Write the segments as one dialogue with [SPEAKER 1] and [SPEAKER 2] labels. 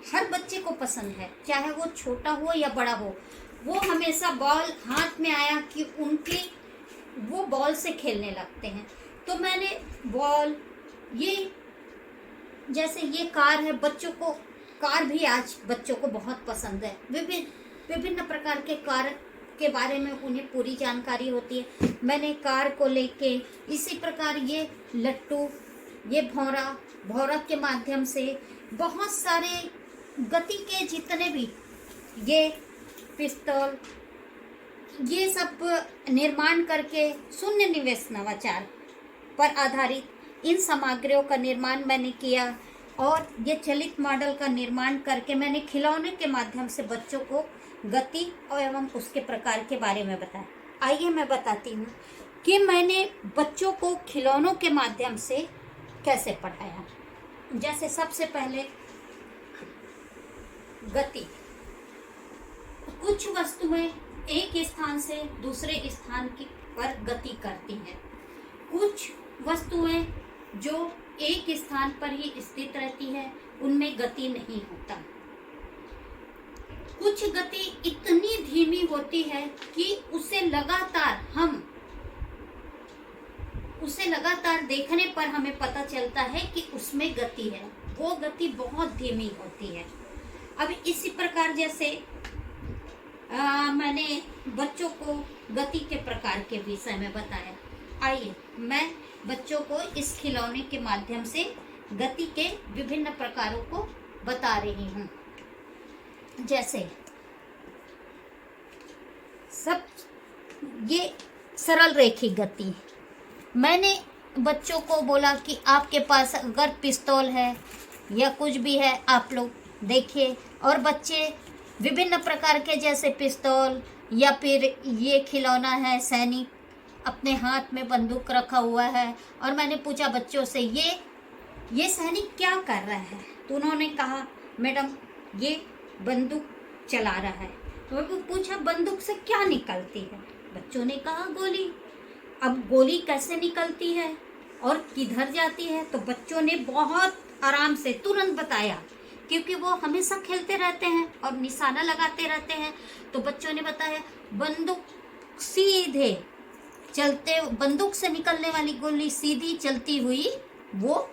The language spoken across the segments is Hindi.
[SPEAKER 1] हर बच्चे को पसंद है, चाहे वो छोटा हो या बड़ा हो। वो हमेशा बॉल हाथ में आया कि उनकी वो बॉल से खेलने लगते हैं। तो मैंने बॉल, ये जैसे ये कार है, बच्चों को कार भी आज बच्चों को बहुत पसंद है। विभिन्न विभिन्न प्रकार के कार के बारे में उन्हें पूरी जानकारी होती है। मैंने कार को लेके इसी प्रकार ये लट्टू, ये भौरा, भौरा के माध्यम से बहुत सारे गति के जितने भी ये पिस्तौल, ये सब निर्माण करके शून्य निवेश नवाचार पर आधारित इन सामग्रियों का निर्माण मैंने किया। और ये चलित मॉडल का निर्माण करके मैंने खिलौने के माध्यम से बच्चों को गति और एवं उसके प्रकार के बारे में बताया। आइए मैं बताती हूँ कि मैंने बच्चों को खिलौनों के माध्यम से कैसे पढ़ाया। जैसे सबसे पहले गति, कुछ वस्तुएं एक स्थान से दूसरे स्थान की पर गति करती हैं। कुछ वस्तुएं जो एक स्थान पर ही स्थित रहती है उनमें गति नहीं होता। कुछ गति इतनी धीमी होती है कि उसे लगातार देखने पर हमें पता चलता है कि उसमें गति है। वो गति बहुत धीमी होती है। अब इसी प्रकार जैसे मैंने बच्चों को गति के प्रकार के विषय में बताया। आइए मैं बच्चों को इस खिलौने के माध्यम से गति के विभिन्न प्रकारों को बता रही हूँ। जैसे सब ये सरल रेखी गति, मैंने बच्चों को बोला कि आपके पास अगर पिस्तौल है या कुछ भी है आप लोग देखिए। और बच्चे विभिन्न प्रकार के जैसे पिस्तौल या फिर ये खिलौना है सैनिक, अपने हाथ में बंदूक रखा हुआ है। और मैंने पूछा बच्चों से ये सैनिक क्या कर रहा है? तो उन्होंने कहा मैडम ये बंदूक चला रहा है। तो पूछा बंदूक से क्या निकलती है? बच्चों ने कहा गोली। अब गोली कैसे निकलती है और किधर जाती है? तो बच्चों ने बहुत आराम से तुरंत बताया, क्योंकि वो हमेशा खेलते रहते हैं और निशाना लगाते रहते हैं। तो बच्चों ने बताया बंदूक सीधे चलते, बंदूक से निकलने वाली गोली सीधी चलती हुई वो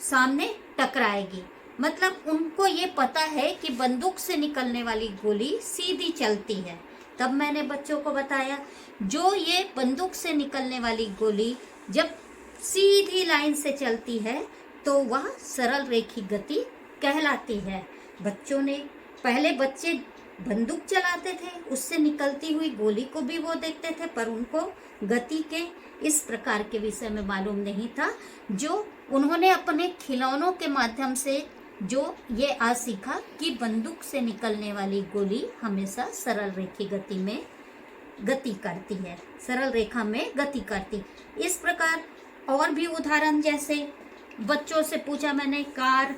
[SPEAKER 1] सामने टकराएगी। मतलब उनको ये पता है कि बंदूक से निकलने वाली गोली सीधी चलती है। तब मैंने बच्चों को बताया जो ये बंदूक से निकलने वाली गोली जब सीधी लाइन से चलती है तो वह सरल रेखी गति कहलाती है। बच्चों ने पहले बच्चे बंदूक चलाते थे, उससे निकलती हुई गोली को भी वो देखते थे, पर उनको गति के इस प्रकार के विषय में मालूम नहीं था, जो उन्होंने अपने खिलौनों के माध्यम से जो ये आज सीखा कि बंदूक से निकलने वाली गोली हमेशा सरल रेखी गति में गति करती है, सरल रेखा में गति करती। इस प्रकार और भी उदाहरण, जैसे बच्चों से पूछा मैंने कार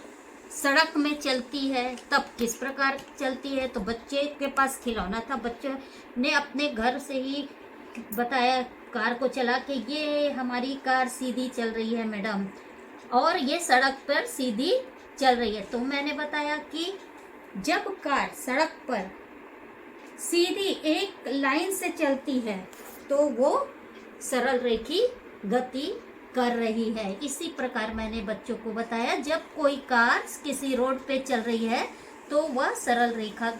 [SPEAKER 1] सड़क में चलती है तब किस प्रकार चलती है? तो बच्चे के पास खिलौना था, बच्चों ने अपने घर से ही बताया कार को चला के ये हमारी कार सीधी चल रही है मैडम, और ये सड़क पर सीधी चल रही है। तो मैंने बताया कि जब कार सड़क पर सीधी एक लाइन से चलती है तो वो सरल रेखी गति कर रही है। इसी प्रकार मैंने बच्चों को बताया जब कोई कार किसी रोड पे चल रही है तो वह सरल रेखा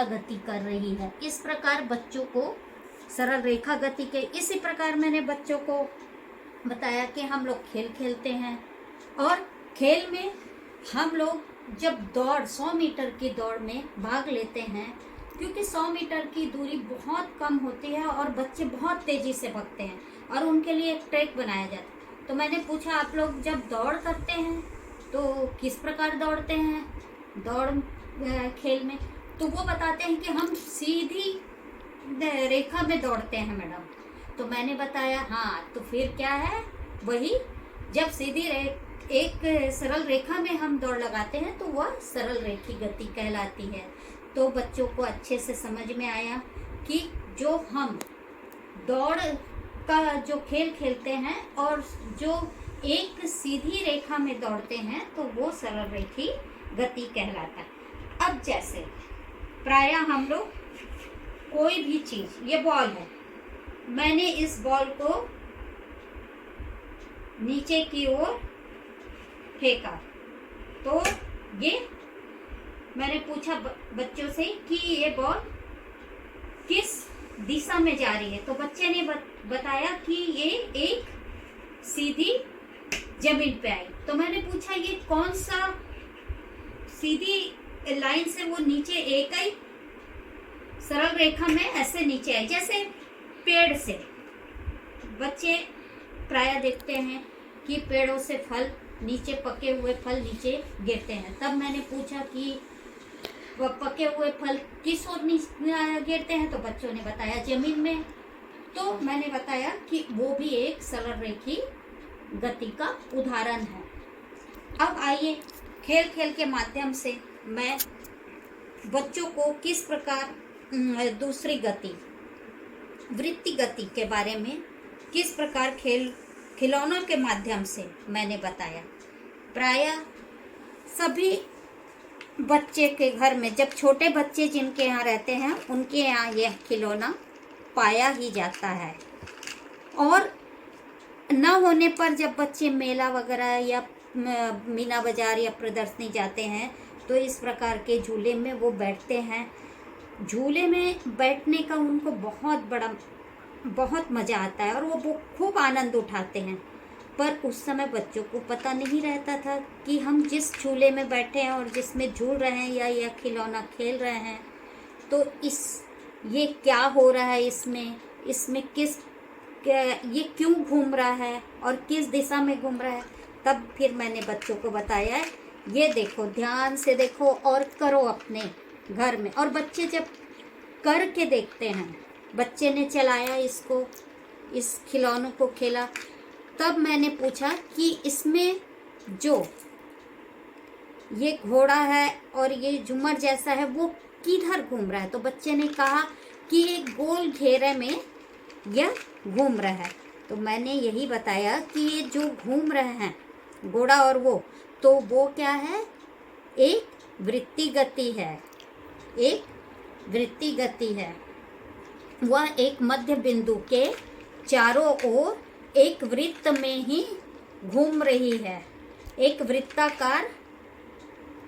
[SPEAKER 1] गति कर रही है। इस प्रकार बच्चों को सरल रेखा गति के, इसी प्रकार मैंने बच्चों को बताया कि हम लोग खेल खेलते हैं और खेल में हम लोग जब दौड़ 100 मीटर की दौड़ में भाग लेते हैं, क्योंकि 100 मीटर की दूरी बहुत कम होती है और बच्चे बहुत तेजी से भागते हैं और उनके लिए एक ट्रैक बनाया जाता है। तो मैंने पूछा आप लोग जब दौड़ करते हैं तो किस प्रकार दौड़ते हैं दौड़ खेल में? तो वो बताते हैं कि हम सीधी रेखा में दौड़ते हैं मैडम। तो मैंने बताया हाँ, तो फिर क्या है, वही जब सीधी एक सरल रेखा में हम दौड़ लगाते हैं तो वह सरल रेखी गति कहलाती है। तो बच्चों को अच्छे से समझ में आया कि जो हम दौड़ का जो खेल खेलते हैं और जो एक सीधी रेखा में दौड़ते हैं तो वो सरल रेखी गति कहलाता है। अब जैसे प्रायः हम लोग कोई भी चीज, ये बॉल है, मैंने इस बॉल को नीचे की ओर फेंका, तो ये मैंने पूछा बच्चों से कि ये बॉल किस दिशा में जा रही है, तो बच्चे ने बताया कि ये एक सीधी जमीन पे आई। तो मैंने पूछा ये कौन सा सीधी लाइन से वो नीचे एक ही सरल रेखा में ऐसे नीचे आई, जैसे पेड़ से। बच्चे प्रायः देखते हैं कि पेड़ों से फल नीचे, पके हुए फल नीचे गिरते हैं। तब मैंने पूछा कि वह पके हुए फल किस ओर गिरते हैं, तो बच्चों ने बताया जमीन में। तो मैंने बताया कि वो भी एक सरल रेखी गति का उदाहरण है। अब आइए खेल खेल के माध्यम से मैं बच्चों को किस प्रकार दूसरी गति, वृत्ति गति के बारे में किस प्रकार खिलौनों के माध्यम से मैंने बताया। प्रायः सभी बच्चे के घर में, जब छोटे बच्चे जिनके यहाँ रहते हैं उनके यहाँ यह खिलौना पाया ही जाता है। और न होने पर जब बच्चे मेला वगैरह या मीना बाजार या प्रदर्शनी जाते हैं तो इस प्रकार के झूले में वो बैठते हैं। झूले में बैठने का उनको बहुत मज़ा आता है और वो खूब आनंद उठाते हैं। पर उस समय बच्चों को पता नहीं रहता था कि हम जिस झूले में बैठे हैं और जिसमें झूल रहे हैं या यह खिलौना खेल रहे हैं, तो ये क्या हो रहा है, इसमें ये क्यों घूम रहा है और किस दिशा में घूम रहा है। तब फिर मैंने बच्चों को बताया, ये देखो, ध्यान से देखो और करो अपने घर में। और बच्चे जब करके देखते हैं, बच्चे ने चलाया इसको, इस खिलौनों को खेला, तब मैंने पूछा कि इसमें जो ये घोड़ा है और ये झूमर जैसा है वो किधर घूम रहा है। तो बच्चे ने कहा कि एक गोल घेरे में यह घूम रहा है। तो मैंने यही बताया कि ये जो घूम रहे हैं घोड़ा और वो क्या है, एक वृत्ति गति है, एक वृत्ति गति है। वह एक मध्य बिंदु के चारों ओर एक वृत्त में ही घूम रही है, एक वृत्ताकार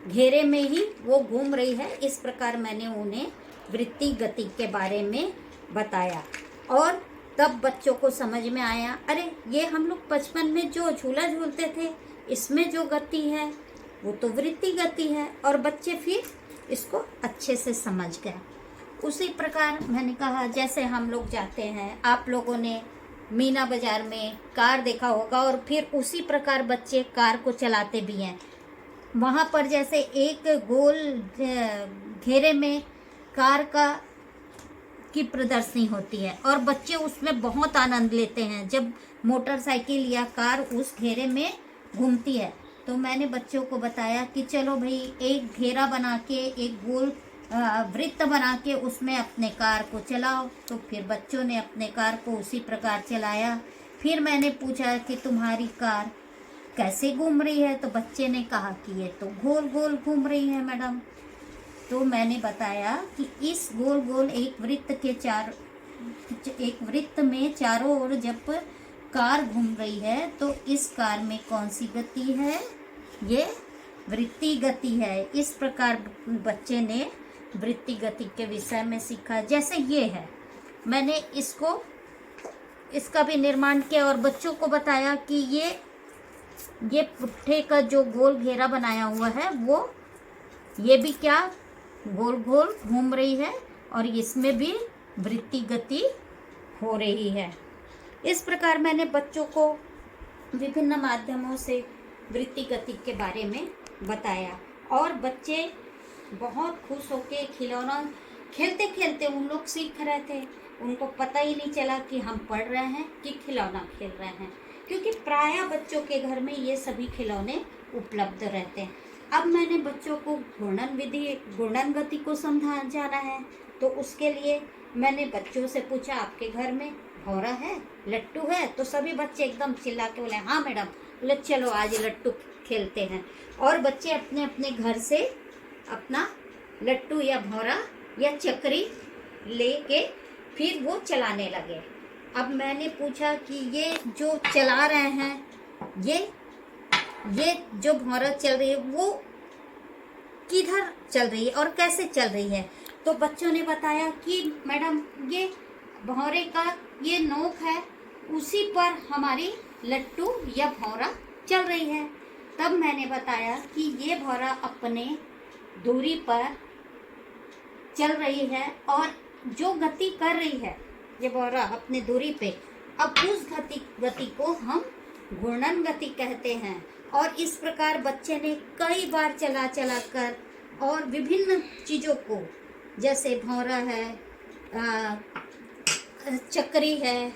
[SPEAKER 1] घेरे में ही वो घूम रही है। इस प्रकार मैंने उन्हें वृत्ति गति के बारे में बताया और तब बच्चों को समझ में आया, अरे ये हम लोग बचपन में जो झूला झूलते थे इसमें जो गति है वो तो वृत्ति गति है। और बच्चे फिर इसको अच्छे से समझ गए। उसी प्रकार मैंने कहा, जैसे हम लोग जाते हैं, आप लोगों ने मीना बाजार में कार देखा होगा और फिर उसी प्रकार बच्चे कार को चलाते भी हैं। वहाँ पर जैसे एक गोल घेरे में कार की प्रदर्शनी होती है और बच्चे उसमें बहुत आनंद लेते हैं जब मोटरसाइकिल या कार उस घेरे में घूमती है। तो मैंने बच्चों को बताया कि चलो भाई, एक घेरा बना के, एक गोल वृत्त बना के उसमें अपने कार को चलाओ। तो फिर बच्चों ने अपने कार को उसी प्रकार चलाया। फिर मैंने पूछा कि तुम्हारी कार कैसे घूम रही है, तो बच्चे ने कहा कि ये तो गोल गोल घूम रही है मैडम। तो मैंने बताया कि इस गोल गोल एक वृत्त में चारों ओर जब कार घूम रही है तो इस कार में कौन सी गति है, ये वृत्ति गति है। इस प्रकार बच्चे ने वृत्ति गति के विषय में सीखा। जैसे ये है, मैंने इसका भी निर्माण किया और बच्चों को बताया कि ये पुट्ठे का जो गोल घेरा बनाया हुआ है ये भी क्या गोल गोल घूम रही है और इसमें भी वृत्ति गति हो रही है। इस प्रकार मैंने बच्चों को विभिन्न माध्यमों से वृत्ति गति के बारे में बताया और बच्चे बहुत खुश होके खिलौना खेलते खेलते उन लोग सीख रहे थे। उनको पता ही नहीं चला कि हम पढ़ रहे हैं कि खिलौना खेल रहे हैं, क्योंकि प्रायः बच्चों के घर में ये सभी खिलौने उपलब्ध रहते हैं। अब मैंने बच्चों को घूर्णन गति को समझाना है, तो उसके लिए मैंने बच्चों से पूछा, आपके घर में भौरा है, लट्टू है? तो सभी बच्चे एकदम चिल्ला के बोले, हाँ मैडम, बोले चलो आज लट्टू खेलते हैं। और बच्चे अपने अपने घर से अपना लट्टू या भौरा या चक्री लेके फिर वो चलाने लगे। अब मैंने पूछा कि ये जो चला रहे हैं, ये जो भौरा चल रही है वो किधर चल रही है और कैसे चल रही है। तो बच्चों ने बताया कि मैडम ये भौरे का ये नोक है, उसी पर हमारी लट्टू या भौरा चल रही है। तब मैंने बताया कि ये भौरा अपने दूरी पर चल रही है और जो गति कर रही है ये भौरा अपने दूरी पे, अब उस गति को हम घूर्णन गति कहते हैं। और इस प्रकार बच्चे ने कई बार चला कर और विभिन्न चीज़ों को, जैसे भौरा है, चक्री है,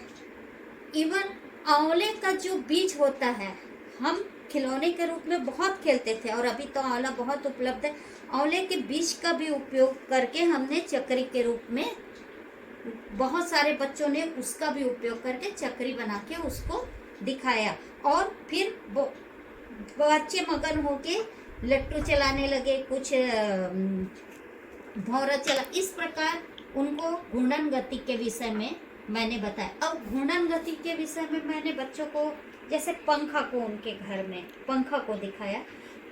[SPEAKER 1] इवन आंवले का जो बीज होता है, हम खिलौने के रूप में बहुत खेलते थे और अभी तो आंवला बहुत उपलब्ध है। आंवले के बीज का भी उपयोग करके हमने चक्री के रूप में, बहुत सारे बच्चों ने उसका भी उपयोग करके चक्री बना के उसको दिखाया। और फिर बच्चे मगन होके लट्टू चलाने लगे, कुछ भौरा चला। इस प्रकार उनको घूर्णन गति के विषय में मैंने बताया। अब घूर्णन गति के विषय में मैंने बच्चों को, जैसे पंखा को, उनके घर में पंखा को दिखाया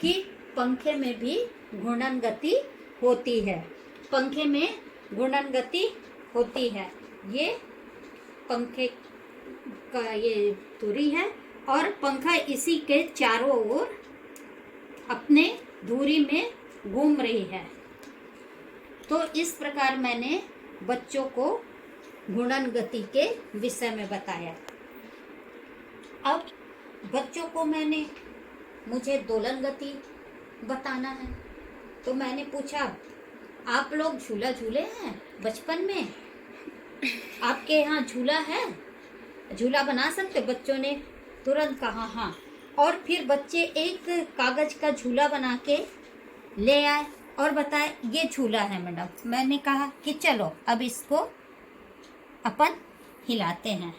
[SPEAKER 1] कि पंखे में भी घूर्णन गति होती है, पंखे में घूर्णन गति होती है। ये पंखे का ये धुरी है और पंखा इसी के चारों ओर अपने धुरी में घूम रही है। तो इस प्रकार मैंने बच्चों को घूर्णन गति के विषय में बताया। अब बच्चों को मुझे दोलन गति बताना है। तो मैंने पूछा, आप लोग झूला झूले हैं बचपन में? आपके यहाँ झूला है? झूला बना सकते? बच्चों ने तुरंत कहा हाँ। और फिर बच्चे एक कागज का झूला बना के ले आए और बताए ये झूला है मैडम। मैंने कहा कि चलो अब इसको अपन हिलाते हैं।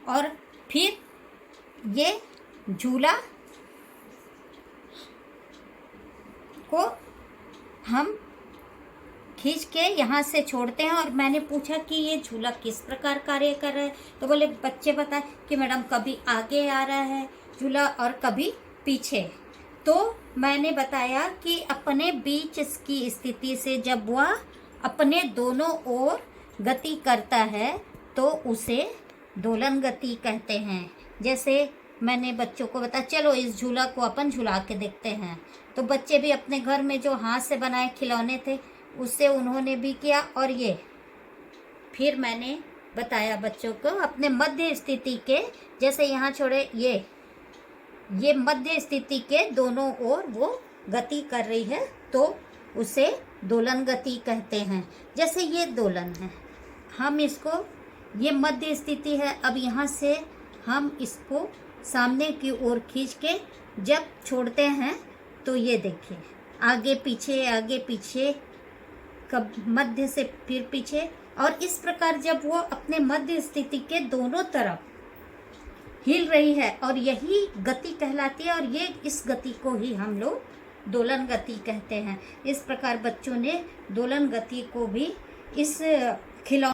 [SPEAKER 1] और फिर ये झूला को हम खींच के यहाँ से छोड़ते हैं। और मैंने पूछा कि ये झूला किस प्रकार कार्य कर रहा है। तो बोले, बच्चे बताए कि मैडम कभी आगे आ रहा है झूला और कभी पीछे। तो मैंने बताया कि अपने बीच की स्थिति से जब वह अपने दोनों ओर गति करता है तो उसे दोलन गति कहते हैं। जैसे मैंने बच्चों को बताया, चलो इस झूला को अपन झूला के देखते हैं। तो बच्चे भी अपने घर में जो हाथ से बनाए खिलौने थे उससे उन्होंने भी किया। और ये फिर मैंने बताया बच्चों को अपने मध्य स्थिति के, जैसे यहाँ छोड़े, ये मध्य स्थिति के दोनों ओर वो गति कर रही है तो उसे दोलन गति कहते हैं। जैसे ये दोलन है, हम इसको, ये मध्य स्थिति है, अब यहाँ से हम इसको सामने की ओर खींच के जब छोड़ते हैं तो ये देखिए आगे पीछे, कब मध्य से फिर पीछे। और इस प्रकार जब वो अपने मध्य स्थिति के दोनों तरफ हिल रही है और यही गति कहलाती है। और ये इस गति को ही हम लोग दोलन गति कहते हैं। इस प्रकार बच्चों ने दोलन गति को भी इस खिलौने